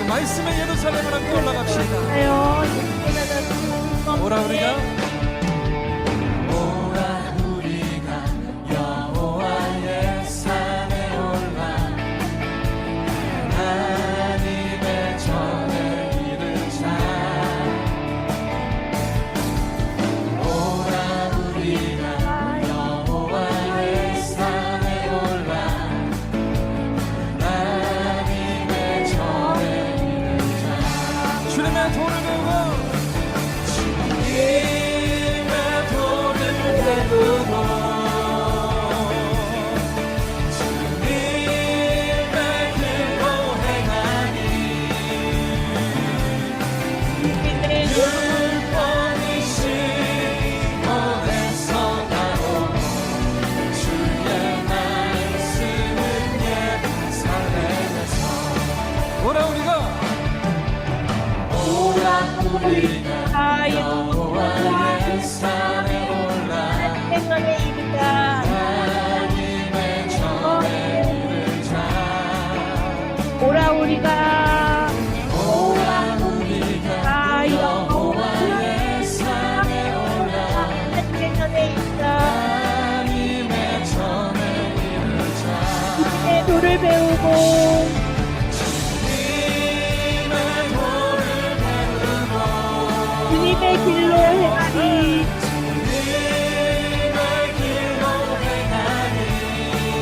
말씀의 예루살렘을 함께 올라갑시다. 오라 우리가 여호와의 산에 올라 하나님의 전에 이르자. 오라 우리가 여호와의 산에 올라 하나님의 전에 이르자. 주님의 도를 배우고 주님의 도를 배우고 주님의 길로 행하니 율법이신 곳에서 나오고 주의 말씀은 예루살렘에서. 오라 우리가 여호와의 산에 올라 하나님의 전에 이르자. 오라 우리가 여호와의 산에 올라 하나님의 전에 이르자. 도를 배우고 주님의 길로 행하니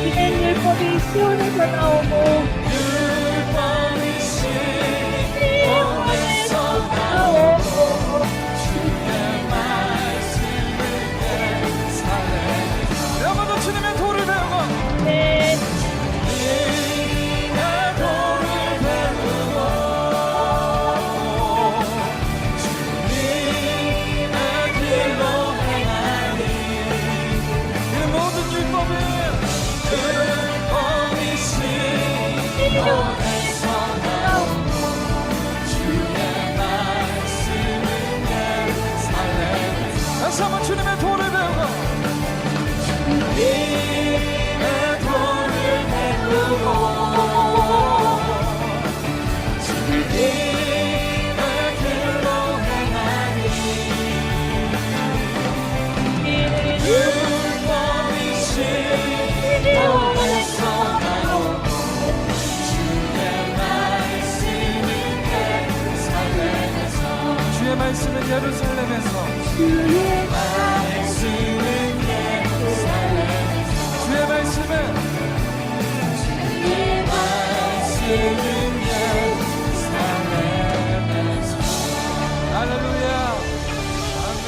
주의 율법이 시온에서 나오고 여러분도 주님의 도를 배우고 네. 다시 한번 주님의 도를 배우고 주님의 도를 배우고 주님의 길로 행하니 율법이신 곳에서 나오고 주의 말씀은 예루살렘에서. 주의 말씀은 예루살렘에서. 주의 말씀은 예루살렘에서. 할렐루야. 아멘.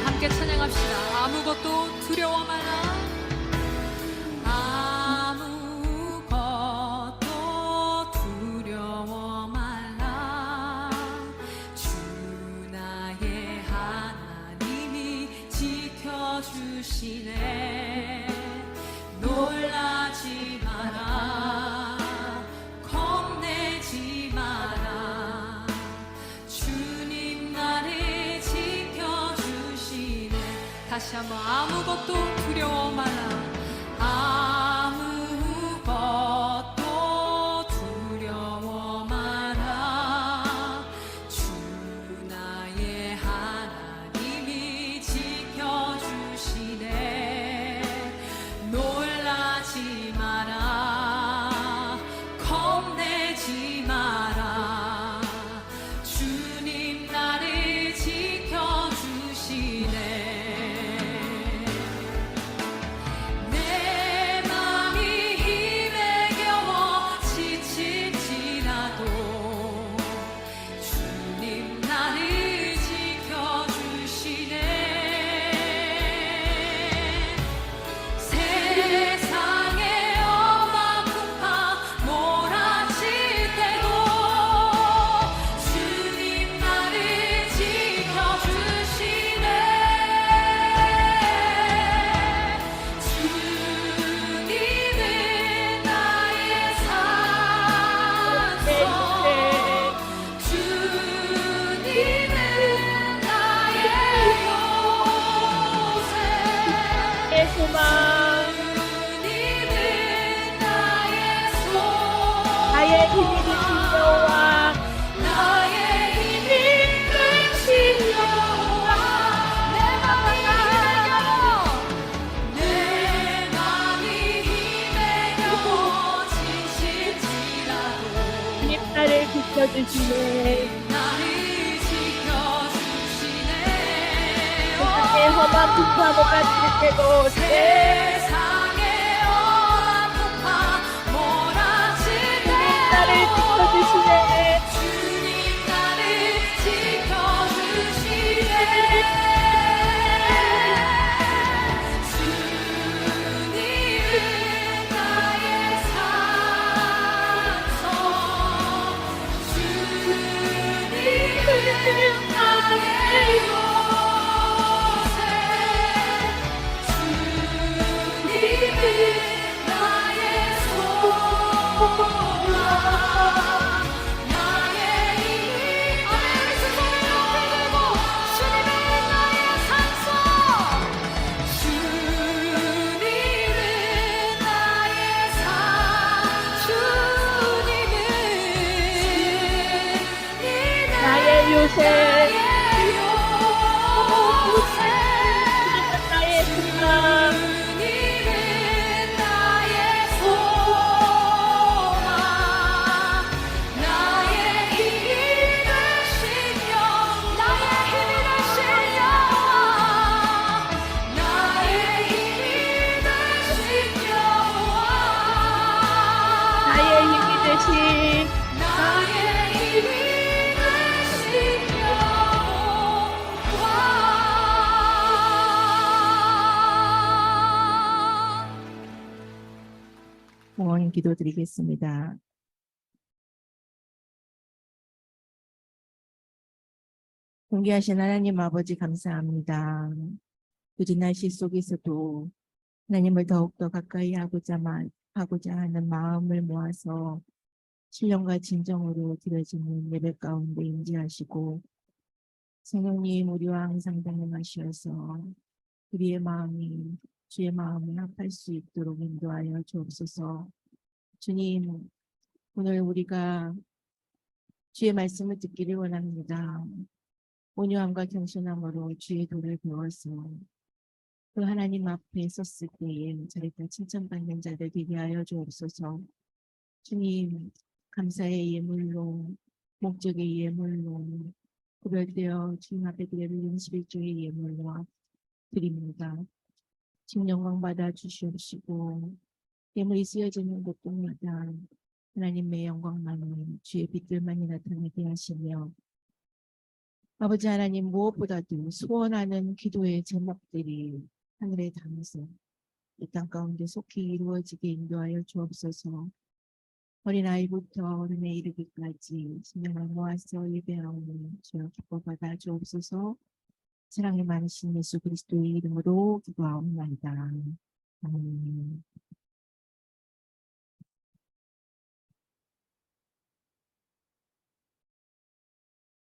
함께 찬양합시다. 아무것도 두려워 말라. 아무것도 두려워 말라. 주 나의 하나님이 지켜주시네. 놀라지 마라. 겁내지 마라. 주님 나를 지켜주시네. 다시 한번 아무것도 두려워 말라. 아무것도 두려워 마라. 주 나의 하나님이 지켜주시네. 놀라지 마라. 겁내지 마라. 주님 나를 지켜주시네. 지켜주시네. 나를 지켜주시네. 세상의 험한 풍파도 같을 때도 세상의 험한 풍파 몰아칠 때 나를 지켜주시네. 주님 나를 지켜주시네. 주님은 나의 산성, 주님은 나의 요새, 주님은 나의 소망, 나의 힘. 아멘. 두 손을 높이 들고 주님은 나의 산성, 주님은 나의 산, 주님은 나의 요새. 나의 소망. 주님은 나의 소망, 나의 힘이 되신 여호와, 나의 힘이 되신 여호와, 나의 힘이 되신 여호와, 나의 힘이 되신 나의 힘이 되신 여호와. 응원 기도드리겠습니다. 존귀하신 하나님 아버지 감사합니다. 굳은 날씨 속에서도 하나님을 더욱더 가까이 하고자 하는 마음을 모아서 신령과 진정으로 드려지는 예배 가운데 임재하시고 성령님 우리와 항상 동행하시어서 우리의 마음이 주의 마음에 합할 수 있도록 인도하여 주옵소서. 주님, 오늘 우리가 주의 말씀을 듣기를 원합니다. 온유함과 겸손함으로 주의 도를 배워서 그 하나님 앞에 섰을 때에 저희가 칭찬받는 자들 되게 하여 주옵소서. 주님, 감사의 예물로, 목적의 예물로, 구별되어 주님 앞에 드리는 11조의 예물로 드립니다. 지금 영광 받아 주시옵시고 예물이 쓰여지는 곳곳마다 하나님의 영광만이 주의 빛들만이 나타나게 하시며 아버지 하나님 무엇보다도 소원하는 기도의 제목들이 하늘에 닿아서 이 땅 가운데 속히 이루어지게 인도하여 주옵소서. 어린아이부터 어른에 이르기까지 신령을 모아서 예배하오니 주여 기뻐 받아 주옵소서. 사랑이 많으신 예수 그리스도의 이름으로 기도하옵나이다. 아멘.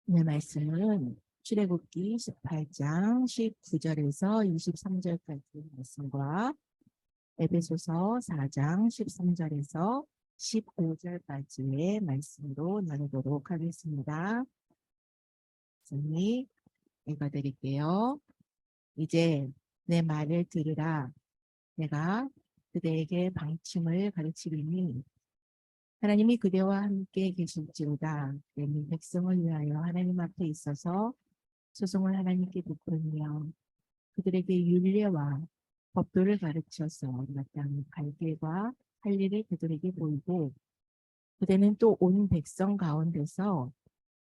오늘 말씀은 출애굽기 18장 19절에서 23절까지 말씀과 에베소서 4장 13절에서 15절까지의 말씀으로 나누도록 하겠습니다. 선생님 읽어드릴게요. 이제 내 말을 들으라. 내가 그대에게 방침을 가르치리니 하나님이 그대와 함께 계실지로다. 그는 백성을 위하여 하나님 앞에 있어서 소송을 하나님께 베풀며 그들에게 율례와 법도를 가르쳐서 마땅히 갈 길과 할 일을 그들에게 보이고 그대는 또 온 백성 가운데서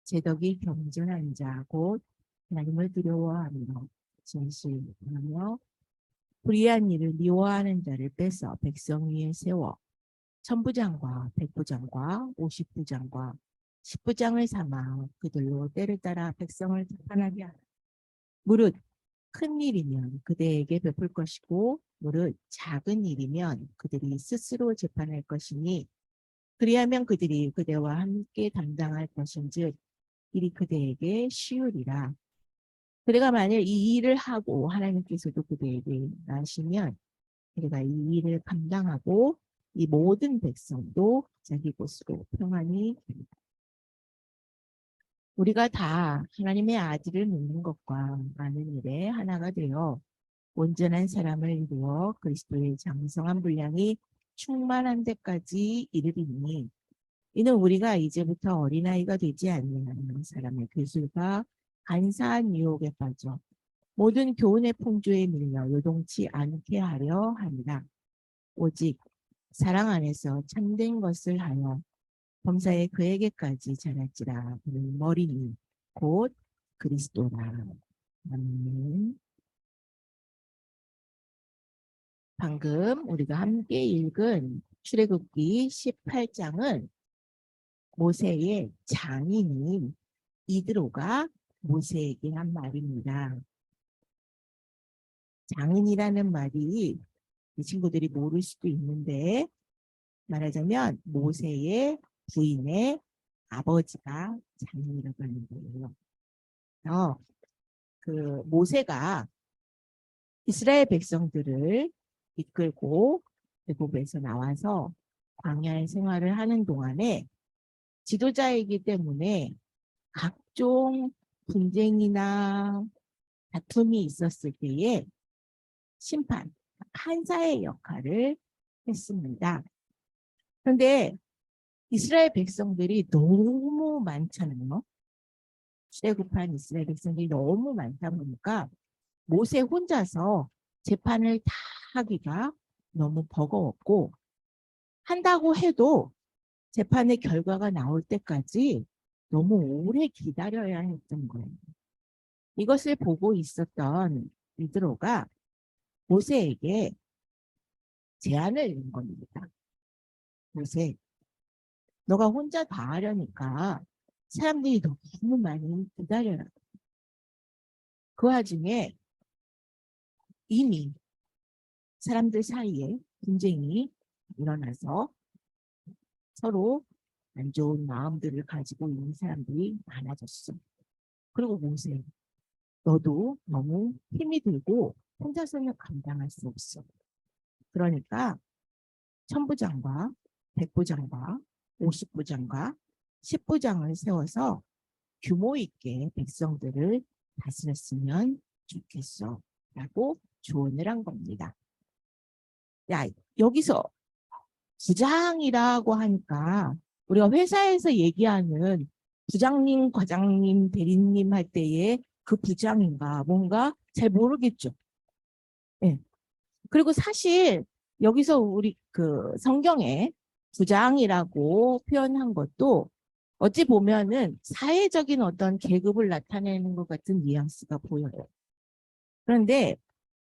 제덕이 겸손한 자 곧 하나님을 두려워하며 진실하며 불의한 일을 미워하는 자를 빼서 백성 위에 세워 천부장과 백부장과 50부장과 10부장을 삼아 그들로 때를 따라 백성을 재판하게 하라. 무릇 큰 일이면 그대에게 베풀 것이고 무릇 작은 일이면 그들이 스스로 재판할 것이니 그리하면 그들이 그대와 함께 담당할 것인즉 일이 그대에게 쉬우리라. 그대가 만일 이 일을 하고 하나님께서도 그대에게 나시면 그대가 이 일을 감당하고 이 모든 백성도 자기 곳으로 평안히 됩니다. 우리가 다 하나님의 아들을 믿는 것과 많은 일에 하나가 되어 온전한 사람을 이루어 그리스도의 장성한 분량이 충만한 데까지 이르리니 이는 우리가 이제부터 어린아이가 되지 아니하는 사람의 교술과 간사한 유혹에 빠져 모든 교훈의 풍조에 밀려 요동치 않게 하려 합니다. 오직 사랑 안에서 참된 것을 하여 범사에 그에게까지 자랄지라. 그는 머리니 곧 그리스도라. 아멘. 방금 우리가 함께 읽은 출애굽기 18장은 모세의 장인인 이드로가 모세에게 한 말입니다. 장인이라는 말이 이 친구들이 모를 수도 있는데, 말하자면 모세의 부인의 아버지가 장인이라고 하는 거예요. 그 모세가 이스라엘 백성들을 이끌고 애굽에서 나와서 광야의 생활을 하는 동안에 지도자이기 때문에 각종 분쟁이나 다툼이 있었을 때에 심판, 판사의 역할을 했습니다. 그런데 이스라엘 백성들이 너무 많잖아요. 출애굽한 이스라엘 백성들이 너무 많다 보니까 모세 혼자서 재판을 다 하기가 너무 버거웠고, 한다고 해도 재판의 결과가 나올 때까지 너무 오래 기다려야 했던 거예요. 이것을 보고 있었던 이드로가 모세에게 제안을 낸 겁니다. 모세, 너가 혼자 다 하려니까 사람들이 너무 많이 기다려라. 그 와중에 이미 사람들 사이에 분쟁이 일어나서 서로 안 좋은 마음들을 가지고 있는 사람들이 많아졌어. 그리고 모세, 너도 너무 힘이 들고 혼자서는 감당할 수 없어. 그러니까 천부장과 백부장과 50부장과 10부장을 세워서 규모 있게 백성들을 다스렸으면 좋겠어 라고 조언을 한 겁니다. 야, 여기서 부장이라고 하니까 우리가 회사에서 얘기하는 부장님, 과장님, 대리님 할 때의 그 부장인가 뭔가 잘 모르겠죠. 네. 그리고 사실 여기서 우리 그 성경에 부장이라고 표현한 것도 어찌 보면은 사회적인 어떤 계급을 나타내는 것 같은 뉘앙스가 보여요. 그런데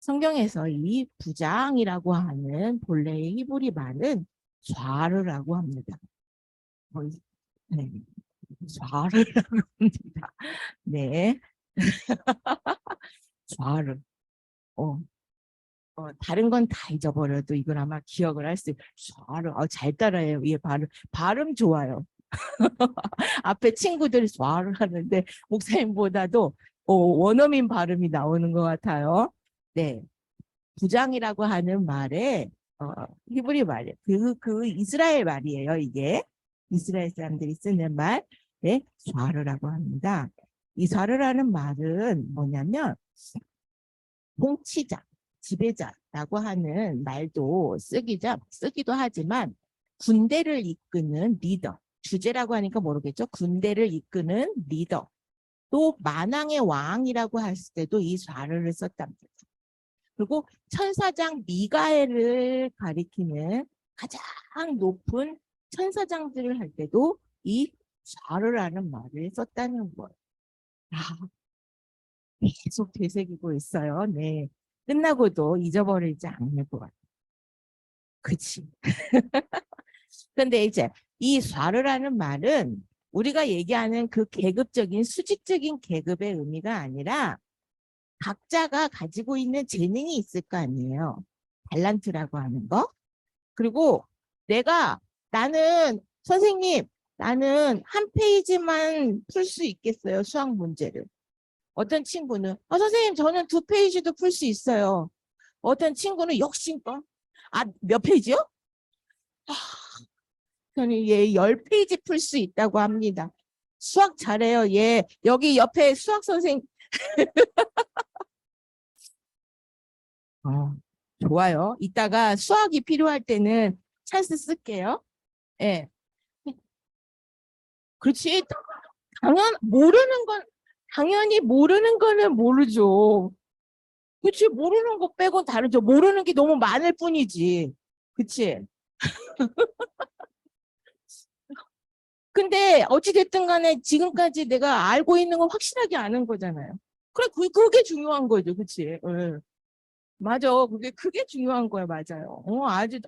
성경에서 이 부장이라고 하는 본래의 히브리 말은 좌르라고 합니다. 네, 좌르라고 합니다. 네, 좌르. 다른 건 다 잊어버려도 이건 아마 기억을 할 수 있어요. 좌르. 잘 따라해요. 얘 발음 좋아요. 앞에 친구들이 좌르 하는데 목사님보다도 원어민 발음이 나오는 것 같아요. 네, 부장이라고 하는 말에 히브리 말이에요. 그 이스라엘 말이에요. 이게 이스라엘 사람들이 쓰는 말, 네, 좌르라고 합니다. 이 좌르라는 말은 뭐냐면 통치자, 지배자라고 하는 말도 쓰기도 하지만 군대를 이끄는 리더, 주제라고 하니까 모르겠죠. 군대를 이끄는 리더, 또 만왕의 왕이라고 했을 때도 이 좌르를 썼답니다. 그리고 천사장 미가엘을 가리키는 가장 높은 천사장들을 할 때도 이 좌르라는 말을 썼다는 거예요. 계속 되새기고 있어요. 네, 끝나고도 잊어버리지 않을 것 같아요. 그치? 근데 이제 이 좌르라는 말은 우리가 얘기하는 그 계급적인 수직적인 계급의 의미가 아니라 각자가 가지고 있는 재능이 있을 거 아니에요. 달란트라고 하는 거. 그리고 나는 선생님, 나는 한 페이지만 풀 수 있겠어요. 수학 문제를. 어떤 친구는 선생님 저는 2페이지도 풀 수 있어요. 어떤 친구는 욕심껏 몇 페이지요? 저는 얘 10페이지 풀 수 있다고 합니다. 수학 잘해요. 얘 여기 옆에 수학 선생님 좋아요. 이따가 수학이 필요할 때는 찬스 쓸게요. 예. 그렇지. 당연히 모르는 거는 모르죠. 그치, 모르는 거 빼곤 다르죠. 모르는 게 너무 많을 뿐이지. 그치? 근데 어찌됐든 간에 지금까지 내가 알고 있는 건 확실하게 아는 거잖아요. 그래, 그게 중요한 거죠. 그치? 응. 맞아. 그게 중요한 거예요. 맞아요.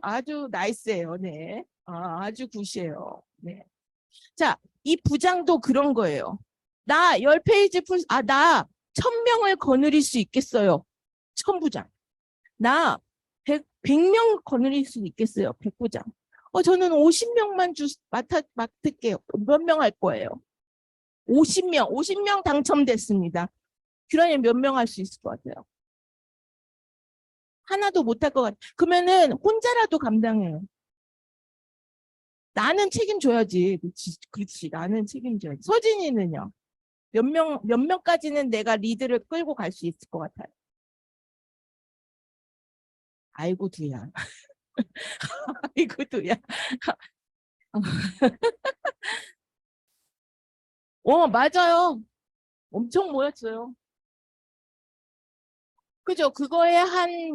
아주 나이스예요. 네. 아주 굿이에요. 네. 자, 이 부장도 그런 거예요. 나 10페이지 나 1000명을 거느릴 수 있겠어요. 1000부장. 나 100명 거느릴 수 있겠어요. 100부장. 저는 50명만 맡을게요. 몇 명 할 거예요? 50명 당첨됐습니다. 그러면 몇 명 할 수 있을 것 같아요? 하나도 못 할 것 같아요. 그러면은 혼자라도 감당해요. 나는 책임져야지. 그렇지. 나는 책임져야지. 서진이는요? 몇 명까지는 내가 리드를 끌고 갈 수 있을 것 같아요? 아이고, 두야. 아이고, 두야. 맞아요. 엄청 모였어요. 그죠? 그거에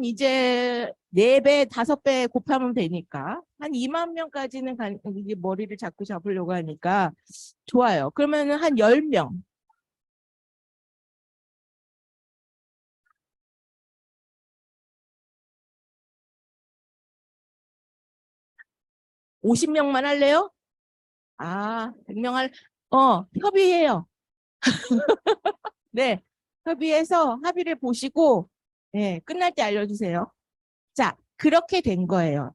이제 4배, 5배 곱하면 되니까. 한 2만 명까지는 이게 머리를 자꾸 잡으려고 하니까 좋아요. 그러면은 한 10명. 50명만 할래요? 100명 협의해요. 네. 협의해서 합의를 보시고, 네, 끝날 때 알려주세요. 자, 그렇게 된 거예요.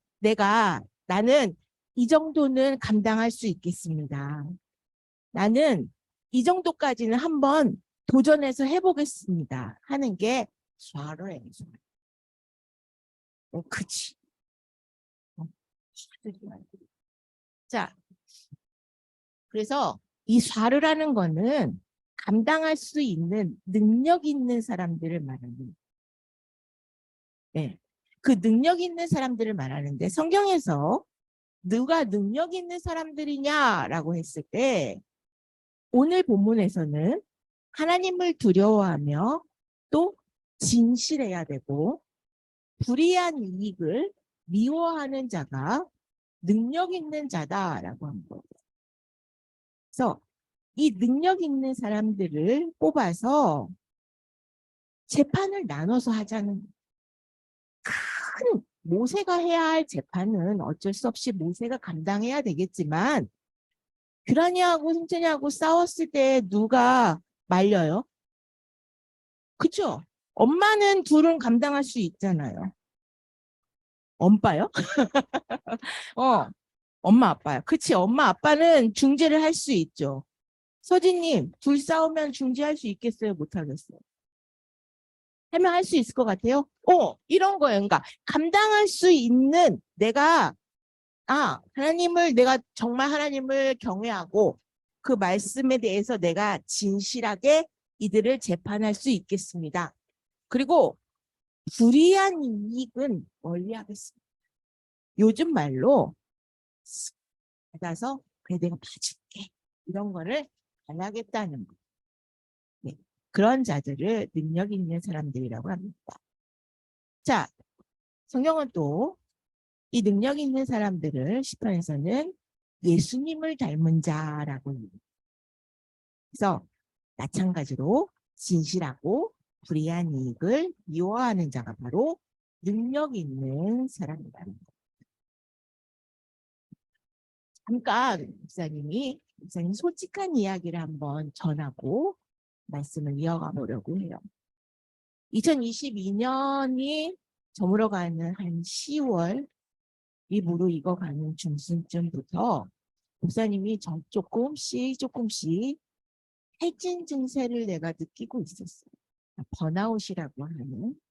나는 이 정도는 감당할 수 있겠습니다. 나는 이 정도까지는 한번 도전해서 해보겠습니다. 하는 게 좌로예요. 그치. 자, 그래서 이 좌르라는 거는 감당할 수 있는 능력 있는 사람들을 말하는, 네. 그 능력 있는 사람들을 말하는데 성경에서 누가 능력 있는 사람들이냐라고 했을 때 오늘 본문에서는 하나님을 두려워하며 또 진실해야 되고 불의한 이익을 미워하는 자가 능력 있는 자다라고 한 거예요. 그래서 이 능력 있는 사람들을 뽑아서 재판을 나눠서 하자는, 큰 모세가 해야 할 재판은 어쩔 수 없이 모세가 감당해야 되겠지만 규란이하고 승천이하고 싸웠을 때 누가 말려요? 그죠? 엄마는 둘은 감당할 수 있잖아요. 엄빠요? 엄마 아빠요. 그치, 엄마 아빠는 중재를 할 수 있죠. 서진님, 둘 싸우면 중재할 수 있겠어요? 못하겠어요? 하면 할 수 있을 것 같아요? 이런 거예요. 그러니까 감당할 수 있는 내가 내가 정말 하나님을 경외하고 그 말씀에 대해서 내가 진실하게 이들을 재판할 수 있겠습니다. 그리고 불의한 이익은 멀리하겠습니다. 요즘 말로 받아서 그래 내가 봐줄게 이런 거를 안 하겠다는 거. 네. 그런 자들을 능력 있는 사람들이라고 합니다. 자, 성경은 또 이 능력 있는 사람들을 시편에서는 예수님을 닮은 자라고 합니다. 그래서 마찬가지로 진실하고 불의한 이익을 미워하는 자가 바로 능력 있는 사람이라는 것. 잠깐 목사님 솔직한 이야기를 한번 전하고 말씀을 이어가 보려고 해요. 2022년이 저물어가는 한 10월 이 무르익어가는 중순쯤부터 목사님이 조금씩 탈진 증세를 내가 느끼고 있었어요. 번아웃이라고 하는.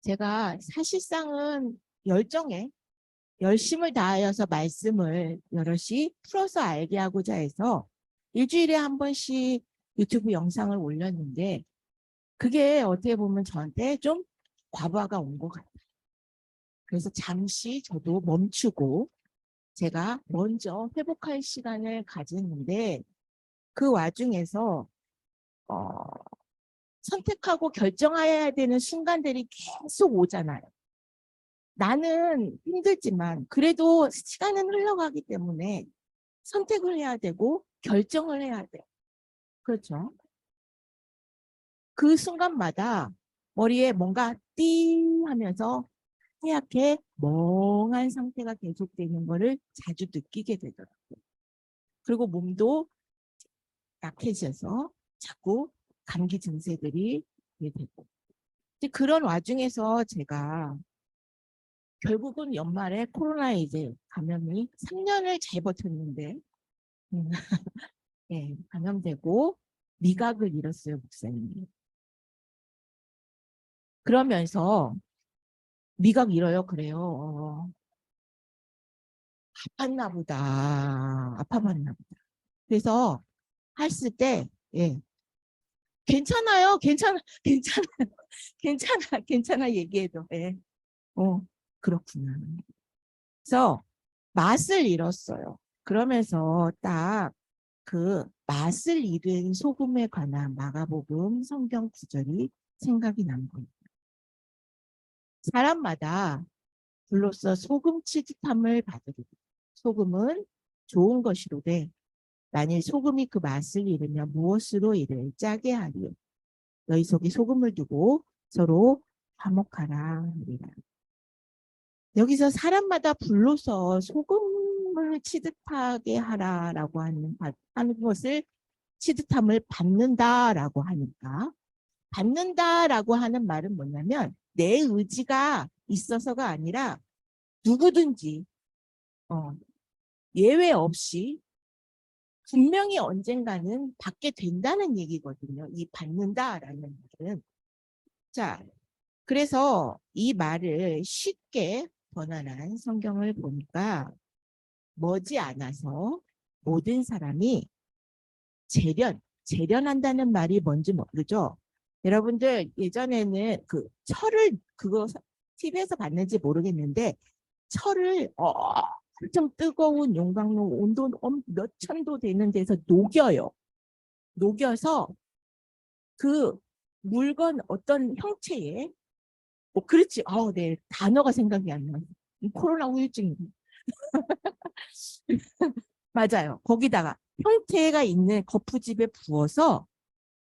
제가 사실상은 열심을 다하여서 말씀을 여럿이 풀어서 알게 하고자 해서 일주일에 한 번씩 유튜브 영상을 올렸는데 그게 어떻게 보면 저한테 좀 과부하가 온 것 같아요. 그래서 잠시 저도 멈추고 제가 먼저 회복할 시간을 가졌는데 그 와중에서 선택하고 결정해야 되는 순간들이 계속 오잖아요. 나는 힘들지만 그래도 시간은 흘러가기 때문에 선택을 해야 되고 결정을 해야 돼요. 그렇죠? 그 순간마다 머리에 뭔가 띵 하면서 하얗게 멍한 상태가 계속되는 거를 자주 느끼게 되더라고요. 그리고 몸도 약해져서 자꾸 감기 증세들이 되고. 그런 와중에서 제가 결국은 연말에 코로나에 이제 감염이 3년을 잘 버텼는데 네, 감염되고 미각을 잃었어요, 목사님이. 그러면서 미각 잃어요, 그래요. 아팠나 보다. 아파봤나 보다. 그래서 했을 때, 예. 괜찮아요. 괜찮아요. 괜찮아. 얘기해도. 예. 그렇구나. 그래서 맛을 잃었어요. 그러면서 딱 그 맛을 잃은 소금에 관한 마가복음 성경 구절이 생각이 난 거예요. 사람마다 불로써 소금 취직함을 받으리라. 소금은 좋은 것이로되 만일 소금이 그 맛을 잃으면 무엇으로 이를 짜게 하리요. 너희 속에 소금을 두고 서로 화목하라 하리라. 여기서 사람마다 불로서 소금을 취득하게 하라라고 하는 것을 취득함을 받는다라고 하니까 받는다라고 하는 말은 뭐냐면 내 의지가 있어서가 아니라 누구든지 예외 없이 분명히 언젠가는 받게 된다는 얘기거든요. 이 받는다라는 말은. 자, 그래서 이 말을 쉽게 번안한 성경을 보니까 머지않아서 모든 사람이 재련한다는 말이 뭔지 모르죠. 여러분들 예전에는 그 철을 그거 TV에서 봤는지 모르겠는데 철을 엄청 뜨거운 용광로 온도 몇천 도 되는 데서 녹여요. 녹여서 그 물건 어떤 형체에 그렇지. 네. 단어가 생각이 안 나요. 코로나 후유증입니다. 맞아요. 거기다가 형태가 있는 거푸집에 부어서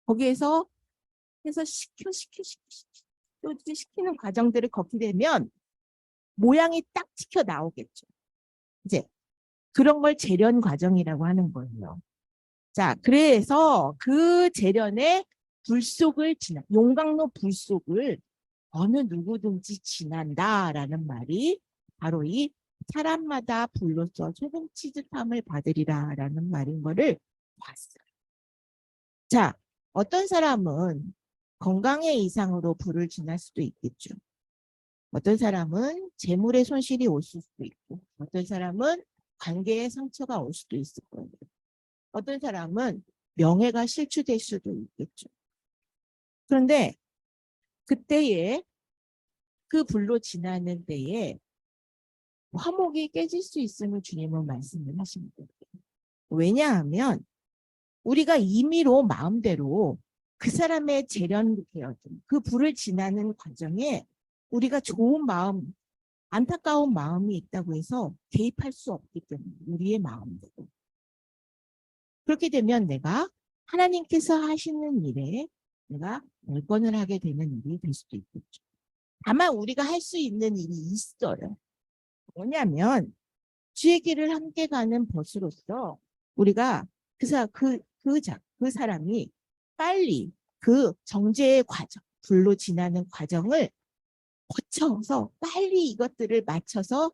거기에서 해서 시키는 과정들을 걷게 되면 모양이 딱 찍혀 나오겠죠. 이제 그런 걸 재련 과정이라고 하는 거예요. 자, 그래서 그 재련의 용광로 불 속을 어느 누구든지 지난다라는 말이 바로 이 사람마다 불로써 소금 취득함을 받으리라라는 말인 거를 봤어요. 자, 어떤 사람은 건강의 이상으로 불을 지날 수도 있겠죠. 어떤 사람은 재물의 손실이 올 수도 있고, 어떤 사람은 관계의 상처가 올 수도 있을 거예요. 어떤 사람은 명예가 실추될 수도 있겠죠. 그런데 그때에 그 불로 지나는 때에 화목이 깨질 수 있음을 주님은 말씀을 하십니다. 왜냐하면 우리가 임의로 마음대로 그 사람의 재련되어진 그 불을 지나는 과정에 우리가 좋은 마음, 안타까운 마음이 있다고 해서 개입할 수 없기 때문에 우리의 마음대로. 그렇게 되면 내가 하나님께서 하시는 일에 내가 열권을 하게 되는 일이 될 수도 있겠죠. 다만 우리가 할 수 있는 일이 있어요. 뭐냐면 주의 길을 함께 가는 벗으로서 우리가 그 사람이 빨리 그 정죄의 과정, 불로 지나는 과정을 거쳐서 빨리 이것들을 맞춰서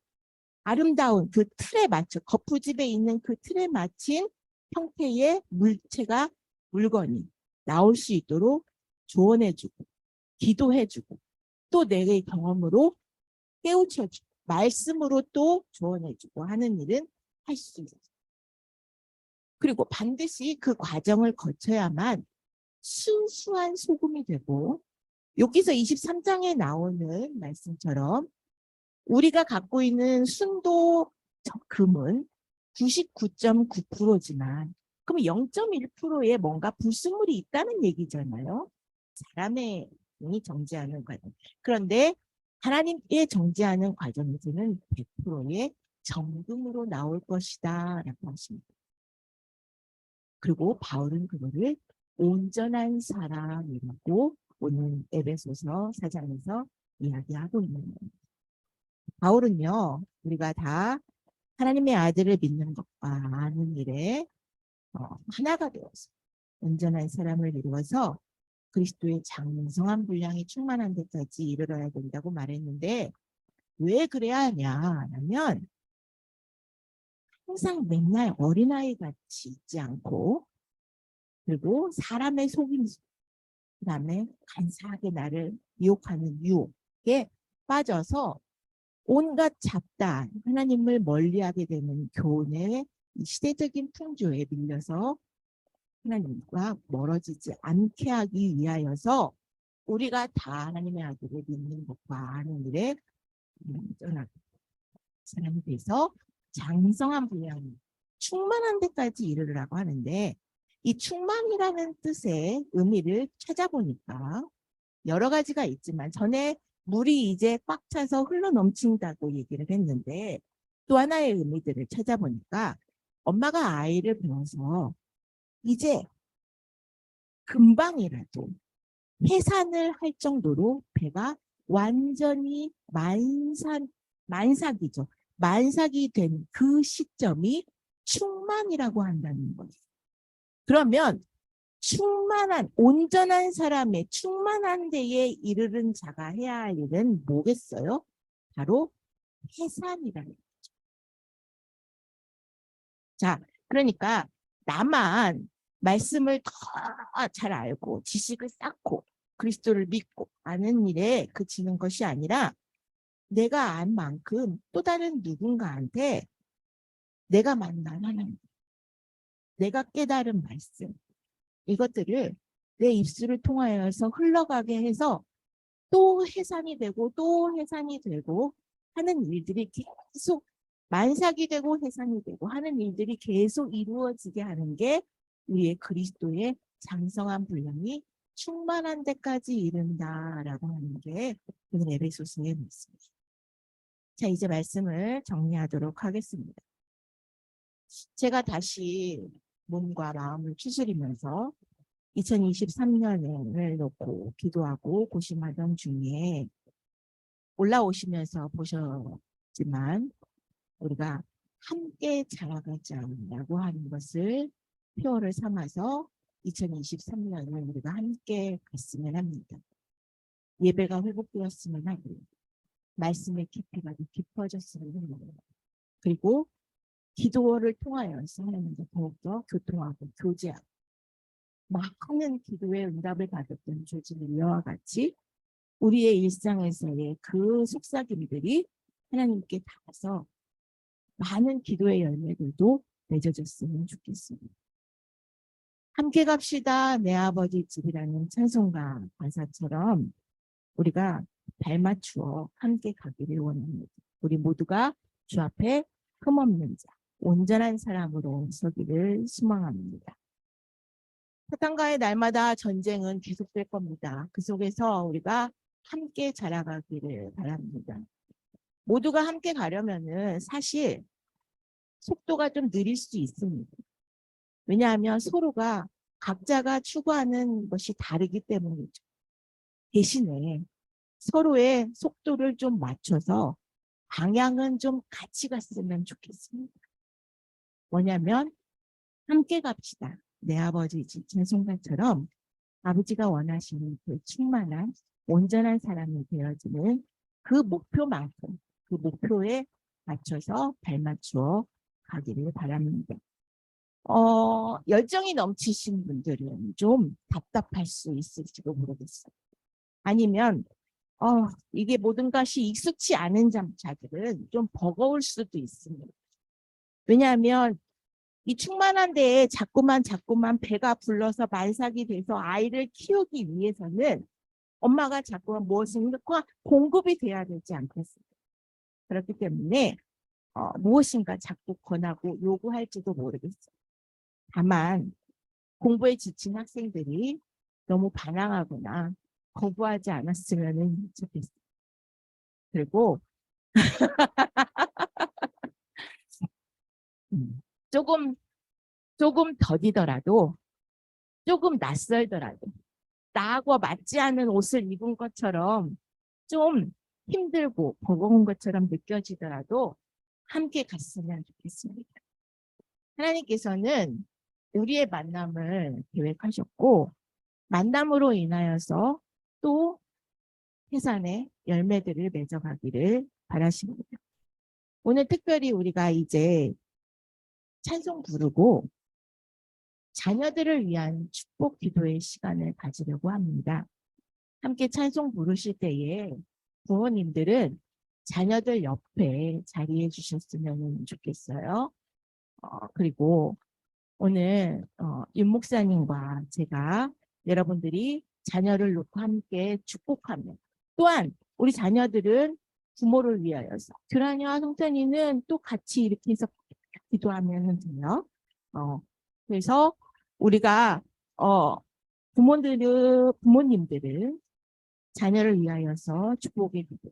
아름다운 그 틀에 맞춰 거푸집에 있는 그 틀에 맞춘 형태의 물건이 나올 수 있도록 조언해주고 기도해주고 또 내 경험으로 깨우쳐주고 말씀으로 또 조언해주고 하는 일은 할 수 있어요. 그리고 반드시 그 과정을 거쳐야만 순수한 소금이 되고 여기서 23장에 나오는 말씀처럼 우리가 갖고 있는 순도 금은 99.9%지만 그럼 0.1%에 뭔가 불순물이 있다는 얘기잖아요. 사람의 이 정죄하는 과정. 그런데 하나님의 정죄하는 과정에서는 100%의 정금으로 나올 것이다 라고 하십니다. 그리고 바울은 그거를 온전한 사람이라고 오늘 에베소서 4장에서 이야기하고 있는 거예요. 바울은요, 우리가 다 하나님의 아들을 믿는 것과 아는 일에 하나가 되어서 온전한 사람을 이루어서 그리스도의 장성한 분량이 충만한 데까지 이르러야 된다고 말했는데 왜 그래야 하냐 하면 항상 맨날 어린아이 같이 있지 않고 그리고 사람의 속임수 그다음에 간사하게 나를 유혹하는 유혹에 빠져서 온갖 잡다한 하나님을 멀리하게 되는 교훈의 시대적인 풍조에 밀려서 하나님과 멀어지지 않게 하기 위하여서 우리가 다 하나님의 아들을 믿는 것과 아는 일에 온전한 사람이 돼서 장성한 분량이 충만한 데까지 이르르라고 하는데 이 충만이라는 뜻의 의미를 찾아보니까 여러 가지가 있지만 전에 물이 이제 꽉 차서 흘러 넘친다고 얘기를 했는데 또 하나의 의미들을 찾아보니까 엄마가 아이를 배워서 이제 금방이라도 해산을 할 정도로 배가 완전히 만삭이죠. 만삭이 된 그 시점이 충만이라고 한다는 거예요. 그러면 충만한 온전한 사람의 충만한 데에 이르는 자가 해야 할 일은 뭐겠어요? 바로 해산이라는 거죠. 자, 그러니까 나만 말씀을 더 잘 알고 지식을 쌓고 그리스도를 믿고 아는 일에 그치는 것이 아니라 내가 안 만큼 또 다른 누군가한테 내가 만난 하나님, 내가 깨달은 말씀 이것들을 내 입술을 통하여서 흘러가게 해서 또 해산이 되고 또 해산이 되고 하는 일들이 계속 만삭이 되고 해산이 되고 하는 일들이 계속 이루어지게 하는 게 우리의 그리스도의 장성한 분량이 충만한 데까지 이른다라고 하는 게 오늘 에베소서의 말씀입니다. 자, 이제 말씀을 정리하도록 하겠습니다. 제가 다시 몸과 마음을 추스리면서 2023년을 놓고 기도하고 고심하던 중에 올라오시면서 보셨지만 우리가 함께 자라가자라고 하는 것을 표어를 삼아서 2023년을 우리가 함께 갔으면 합니다. 예배가 회복되었으면 하고 말씀의 깊이가 깊어졌으면 합니다. 그리고 기도를 통하여서 하나님과 더욱더 교통하고 교제하고 많은 기도의 응답을 받았던 조직을 이와 같이 우리의 일상에서의 그 속삭임들이 하나님께 닿아서 많은 기도의 열매들도 맺어졌으면 좋겠습니다. 함께 갑시다 내 아버지 집이라는 찬송가 가사처럼 우리가 발맞추어 함께 가기를 원합니다. 우리 모두가 주 앞에 흠없는 자, 온전한 사람으로 서기를 소망합니다. 사탄과의 날마다 전쟁은 계속될 겁니다. 그 속에서 우리가 함께 자라가기를 바랍니다. 모두가 함께 가려면은 사실 속도가 좀 느릴 수 있습니다. 왜냐하면 서로가 각자가 추구하는 것이 다르기 때문이죠. 대신에 서로의 속도를 좀 맞춰서 방향은 좀 같이 갔으면 좋겠습니다. 뭐냐면 함께 갑시다. 내 아버지 집 찬송가처럼 아버지가 원하시는 그 충만한 온전한 사람이 되어지는 그 목표만큼 그 목표에 맞춰서 발맞추어 가기를 바랍니다. 열정이 넘치신 분들은 좀 답답할 수 있을지도 모르겠어요. 아니면 이게 모든 것이 익숙치 않은 자들은 좀 버거울 수도 있습니다. 왜냐하면 이 충만한 데에 자꾸만 배가 불러서 만삭이 돼서 아이를 키우기 위해서는 엄마가 자꾸만 무엇인가 공급이 돼야 되지 않겠습니까? 그렇기 때문에 무엇인가 자꾸 권하고 요구할지도 모르겠어요. 다만 공부에 지친 학생들이 너무 반항하거나 거부하지 않았으면 좋겠어요. 그리고 조금 더디더라도, 조금 낯설더라도, 나하고 맞지 않는 옷을 입은 것처럼 좀 힘들고 버거운 것처럼 느껴지더라도 함께 갔으면 좋겠습니다. 하나님께서는 우리의 만남을 계획하셨고, 만남으로 인하여서 또 해산의 열매들을 맺어가기를 바라십니다. 오늘 특별히 우리가 이제 찬송 부르고 자녀들을 위한 축복 기도의 시간을 가지려고 합니다. 함께 찬송 부르실 때에 부모님들은 자녀들 옆에 자리해 주셨으면 좋겠어요. 그리고 오늘 윤 목사님과 제가 여러분들이 자녀를 놓고 함께 축복하며, 또한 우리 자녀들은 부모를 위하여서, 듀라니와 성찬이는 또 같이 이렇게 해서 기도하면 돼요. 그래서 우리가 부모님들은 자녀를 위하여서 축복의 기도,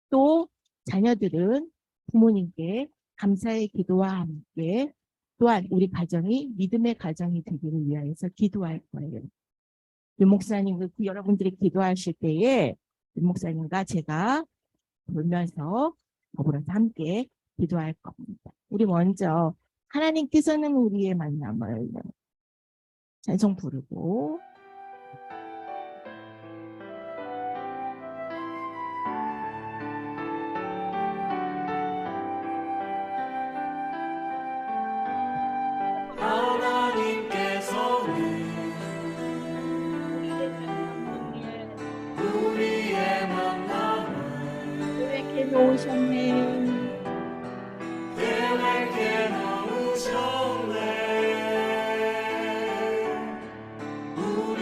또 자녀들은 부모님께 감사의 기도와 함께 또한 우리 가정이 믿음의 가정이 되기를 위하여서 기도할 거예요. 윤 목사님, 여러분들이 기도하실 때에 윤 목사님과 제가 돌면서 더불어서 함께 기도할 겁니다. 우리 먼저 하나님께서는 우리의 만남을 찬송 부르고 우리의 만남을 계획해 놓으셨네. 계획해 놓으셨네. 우리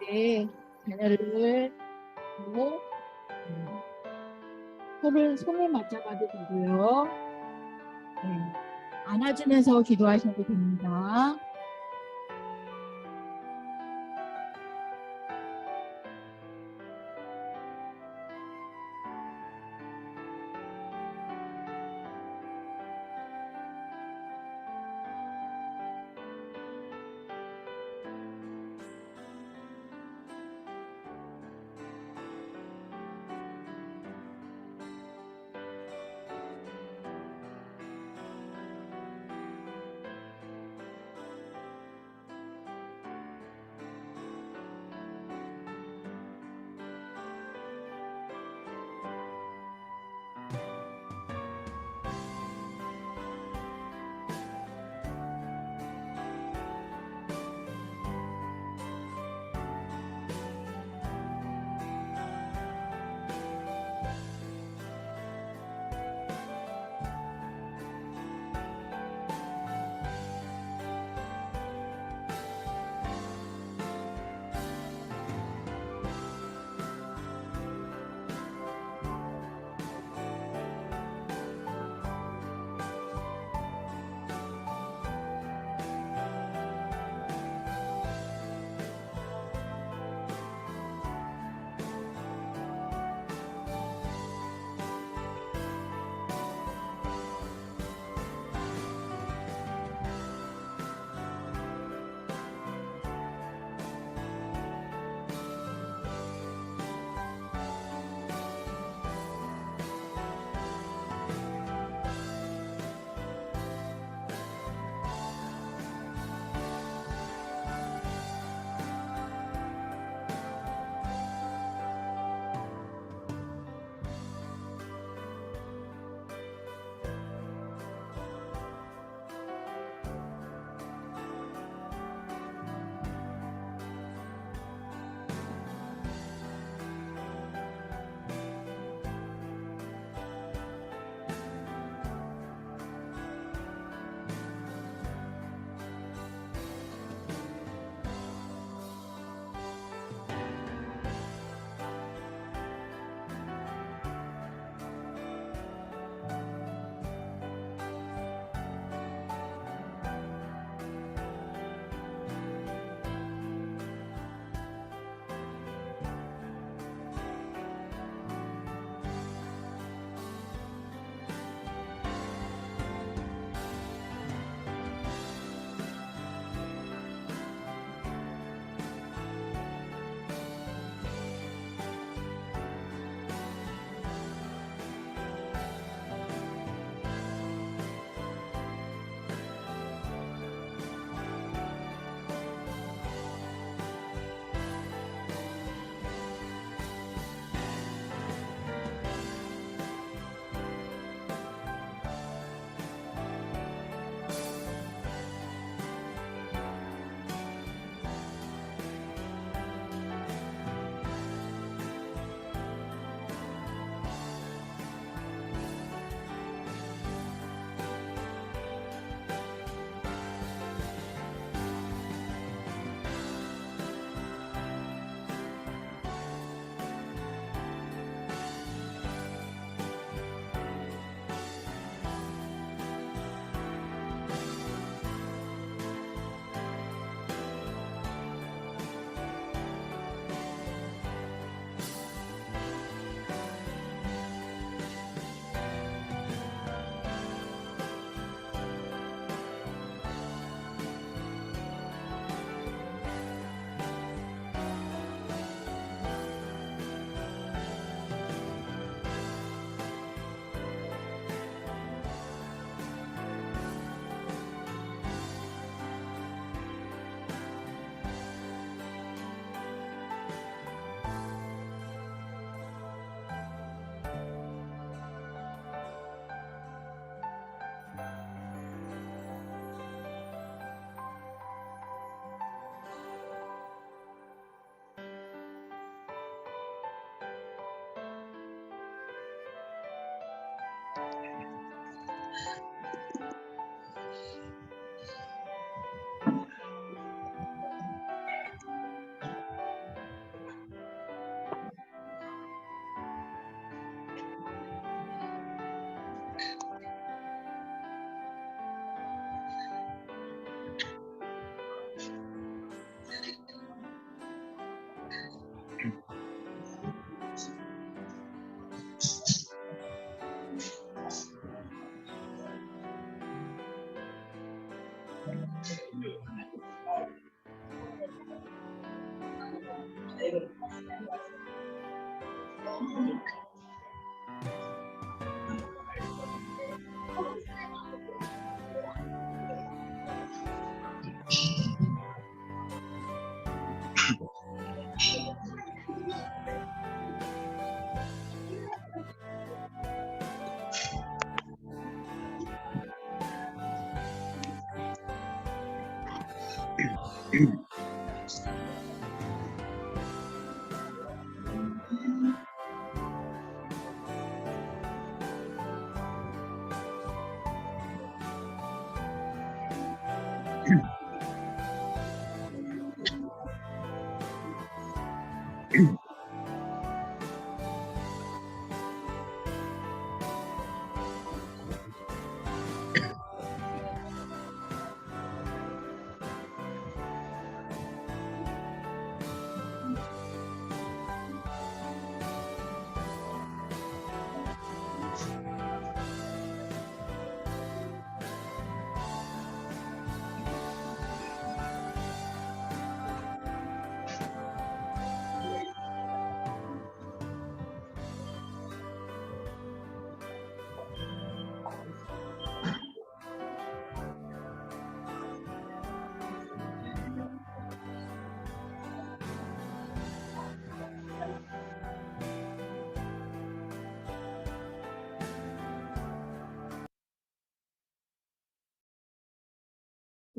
네, 자녀를 뭐, 손을 맞잡아도 되고요. 네, 안아주면서 기도하셔도 됩니다.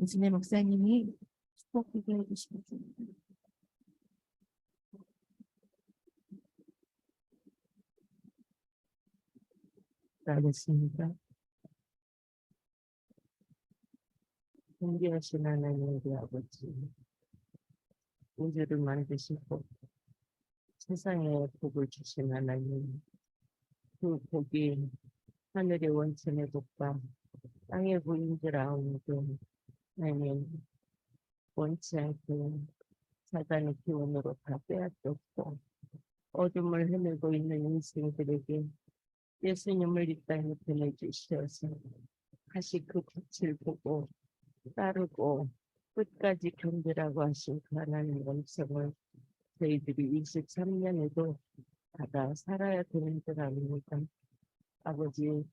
이진혜 목사님이 축복 기도해 주시겠습니다. 알겠습니다. 존귀하신 하나님 우리 아버지, 우주를 만드시고 세상에 복을 주신 하나님, 그 복이 하늘의 원천의 복과 땅의 부인줄 아오니도 하나님 원치 않게 사단의 기운으로 다 빼앗겼고 어둠을 헤매고 있는 인생들에게 예수님을 이 땅에 보내주셔서 다시 그 빛을 보고 따르고 끝까지 견디라고 하신 그 하나님의 음성을 저희들이 23년에도 받아 살아야 되는 줄 압니다. 아버지,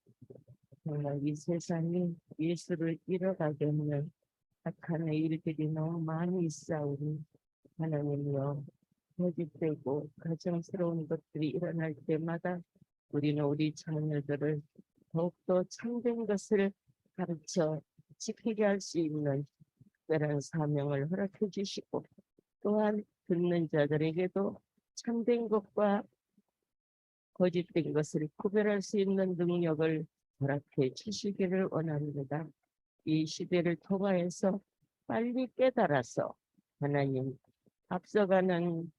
정말 이 세상이 예수를 잃어가게 하는 악한 일들이 너무 많이 있사오니 하나님이여, 거짓되고 가정스러운 것들이 일어날 때마다 우리는 우리 자녀들을 더욱더 참된 것을 가르쳐 지키게 할 수 있는 특별한 사명을 허락해 주시고, 또한 듣는 자들에게도 참된 것과 거짓된 것을 구별할 수 있는 능력을 허락해 주시기를 원합니다. 이 시대를 통하여서 빨리 깨달아서 하나님, 앞서가는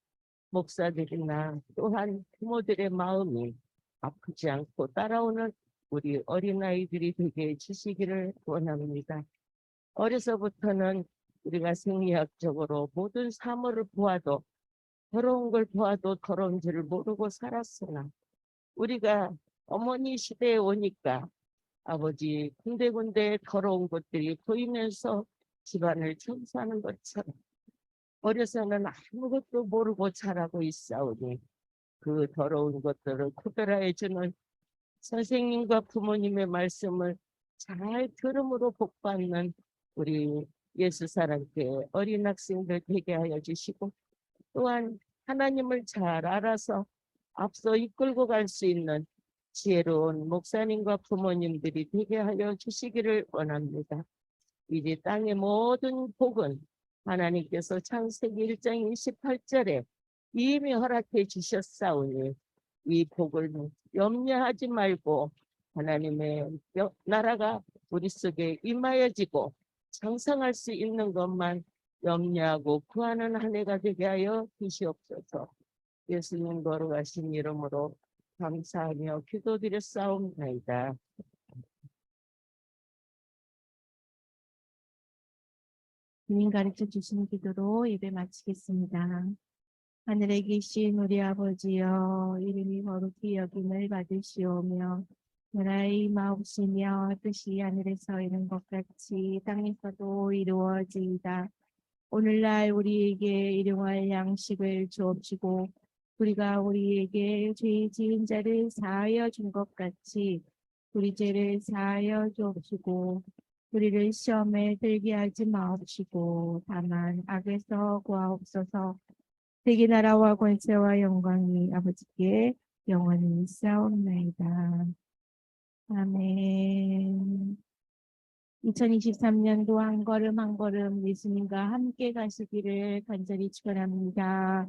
목사들이나 또한 부모들의 마음이 아프지 않고 따라오는 우리 어린아이들이 되게 해주시기를 원합니다. 어려서부터는 우리가 생리학적으로 모든 사물을 보아도, 더러운 걸 보아도 더러운 줄을 모르고 살았으나 우리가 어머니 시대에 오니까 아버지 군데군데 더러운 것들이 보이면서 집안을 청소하는 것처럼 어려서는 아무것도 모르고 자라고 있사오니 그 더러운 것들을 구별하여 주는 선생님과 부모님의 말씀을 잘 들음으로 복받는 우리 예수사랑교회 어린 학생들 되게 하여 주시고, 또한 하나님을 잘 알아서 앞서 이끌고 갈 수 있는 지혜로운 목사님과 부모님들이 되게 하여 주시기를 원합니다. 이제 땅의 모든 복은 하나님께서 창세기 1장 28절에 이미 허락해 주셨사오니 이 복을 염려하지 말고 하나님의 나라가 우리 속에 임하여지고 장성할 수 있는 것만 염려하고 구하는 한 해가 되게 하여 주시옵소서. 예수님 거룩하신 이름으로 감사하며 기도드렸사옵나이다. 주님 가르쳐 주신 기도로 예배 마치겠습니다. 하늘에 계신 우리 아버지여, 이름이 거룩히 여김을 받으시오며 나라의 임하옵시며 뜻이 하늘에서 이룬 것 같이 땅에서도 이루어지이다. 오늘날 우리에게 일용할 양식을 주옵시고 우리가 우리에게 죄 지은 자를 사하여 준 것 같이 우리 죄를 사하여 주옵시고 우리를 시험에 들게 하지 마옵시고 다만 악에서 구하옵소서. 대기 나라와 권세와 영광이 아버지께 영원히 있사옵나이다. 아멘. 2023년도 한 걸음 한 걸음 예수님과 함께 가시기를 간절히 축원합니다.